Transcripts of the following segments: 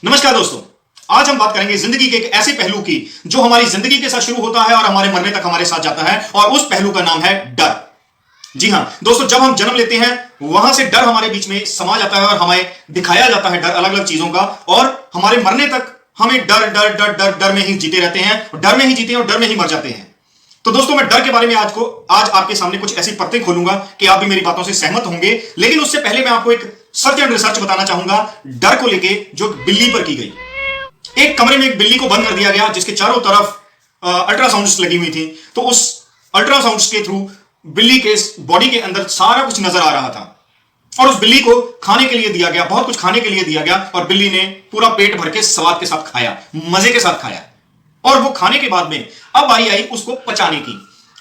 नमस्कार दोस्तों, आज हम बात करेंगे जिंदगी के एक ऐसे पहलू की जो हमारी जिंदगी के साथ शुरू होता है और हमारे मरने तक हमारे साथ जाता है, और उस पहलू का नाम है डर। जी हां दोस्तों, जब हम जन्म लेते हैं वहां से डर हमारे बीच में समा जाता है और हमें दिखाया जाता है डर अलग अलग चीजों का, और हमारे मरने तक हमें डर डर डर डर डर में ही जीते रहते हैं, डर में ही जीते हैं और डर में ही मर जाते हैं। तो दोस्तों, मैं डर के बारे में आज आपके सामने कुछ ऐसी परतें खोलूंगा कि आप भी मेरी बातों से सहमत होंगे। लेकिन उससे पहले मैं आपको एक सर्च एंड रिसर्च बताना चाहूंगा डर को लेके, जो बिल्ली पर की गई। एक कमरे में एक बिल्ली को बंद कर दिया गया जिसके चारों तरफ अल्ट्रासाउंड्स लगी हुई थी। तो उस अल्ट्रासाउंड्स के थ्रू बिल्ली के बॉडी के अंदर सारा कुछ नजर आ रहा था, और उस बिल्ली को खाने के लिए दिया गया, बहुत कुछ खाने के लिए दिया गया, और बिल्ली ने पूरा पेट भर के स्वाद के साथ खाया, मजे के साथ खाया। और वो खाने के बाद में अब बारी आई उसको पचाने की।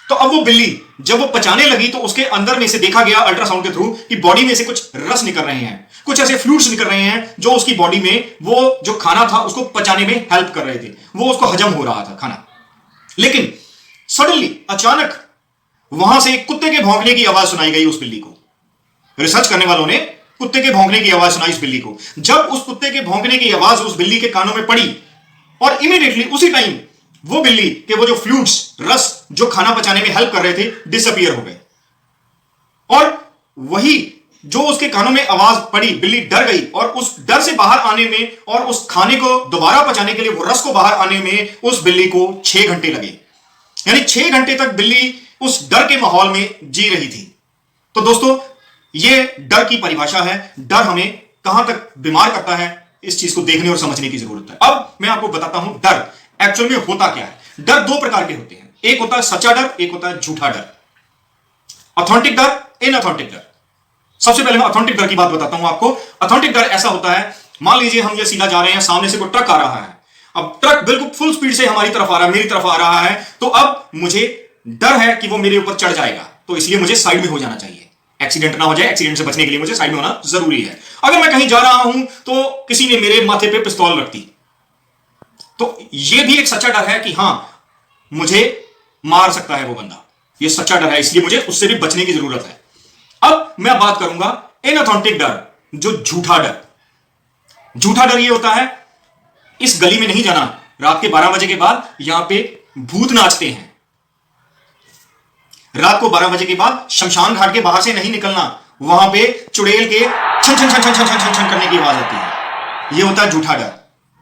तो अब वो बिल्ली जब वो पचाने लगी तो उसके अंदर में से देखा गया अल्ट्रासाउंड के थ्रू कि बॉडी में से कुछ रस निकल रहे हैं, कुछ ऐसे फ्लूइड्स निकल रहे हैं जो उसकी बॉडी में वो जो खाना था उसको पचाने में हेल्प कर रहे थे, वो उसको हजम हो रहा था खाना। लेकिन सडनली अचानक वहां से कुत्ते के भौंकने की आवाज सुनाई गई उस बिल्ली को। रिसर्च करने वालों ने कुत्ते के भौंकने की आवाज सुनाई उस बिल्ली को। जब उस कुत्ते के भौंकने की आवाज उस बिल्ली के कानों में पड़ी, और इमीडिएटली उसी टाइम वो बिल्ली के वो जो फ्लूइड्स, रस जो खाना पचाने में हेल्प कर रहे थे, डिसअपीयर हो गए। और वही जो उसके कानों में आवाज पड़ी, बिल्ली डर गई, और उस डर से बाहर आने में और उस खाने को दोबारा पचाने के लिए, वो रस को बाहर आने में उस बिल्ली को 6 घंटे लगे। यानी 6 घंटे तक बिल्ली उस डर के माहौल में जी रही थी। तो दोस्तों, ये डर की परिभाषा है। डर हमें कहां तक बीमार करता है, इस चीज को देखने और समझने की जरूरत है। अब मैं आपको बताता हूं डर एक्चुअल में होता क्या है। डर 2 प्रकार के होते हैं, एक होता है सच्चा डर, एक होता है झूठा डर। ऑथेंटिक डर, इनऑथेंटिक डर। सबसे पहले मैं ऑथेंटिक डर की बात बताता हूं आपको। ऑथेंटिक डर ऐसा होता है, मान लीजिए हम ये सीधा जा रहे हैं, सामने से कोई ट्रक आ रहा है। अब ट्रक बिल्कुल फुल स्पीड से हमारी तरफ आ रहा है, मेरी तरफ आ रहा है। तो अब मुझे डर है कि वो मेरे ऊपर चढ़ जाएगा, तो इसलिए मुझे साइड में हो जाना चाहिए, एक्सीडेंट ना हो जाए। एक्सीडेंट से बचने के लिए मुझे साइड में होना जरूरी है। अगर मैं कहीं जा रहा हूं तो किसी ने मेरे माथे पे पिस्तौल रख दी, तो यह भी एक सच्चा डर है कि हां, मुझे मार सकता है वो बंदा। यह सच्चा डर है, इसलिए मुझे उससे भी बचने की जरूरत है। अब मैं बात करूंगा इनऑथेंटिक डर, जो झूठा डर। झूठा डर यह होता है, इस गली में नहीं जाना, रात के 12 बजे के बाद यहां पे भूत नाचते हैं। रात को 12 बजे के बाद शमशान घाट के बाहर से नहीं निकलना, वहां पे चुड़ैल के छन छन छन छन छन छन छन करने की आवाज आती है। यह होता है झूठा डर।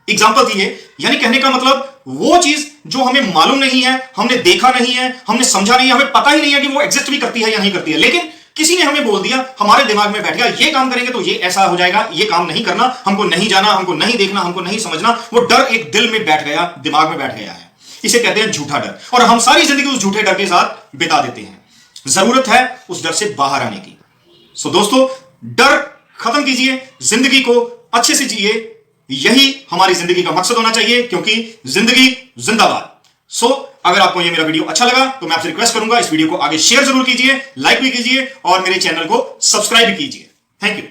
एग्जाम्पल दिए, यानी कहने का मतलब वो चीज जो हमें मालूम नहीं है, हमने देखा नहीं है, हमने समझा नहीं है, हमें पता ही नहीं है कि वो एग्जिस्ट भी करती है या नहीं करती है, लेकिन किसी ने हमें बोल दिया, हमारे दिमाग में बैठ गया, ये काम करेंगे तो ये ऐसा हो जाएगा, ये काम नहीं करना, हमको नहीं जाना, हमको नहीं देखना, हमको नहीं समझना। वो डर एक दिल में बैठ गया, दिमाग में बैठ गया है। इसे कहते हैं झूठा डर, और हम सारी जिंदगी उस झूठे डर के साथ बिता देते हैं। जरूरत है उस डर से बाहर आने की। सो दोस्तों, डर खत्म कीजिए, जिंदगी को अच्छे से जिए। यही हमारी जिंदगी का मकसद होना चाहिए, क्योंकि जिंदगी जिंदाबाद। सो अगर आपको ये मेरा वीडियो अच्छा लगा तो मैं आपसे रिक्वेस्ट करूंगा, इस वीडियो को आगे शेयर जरूर कीजिए, लाइक भी कीजिए, और मेरे चैनल को सब्सक्राइब भी कीजिए। Thank you.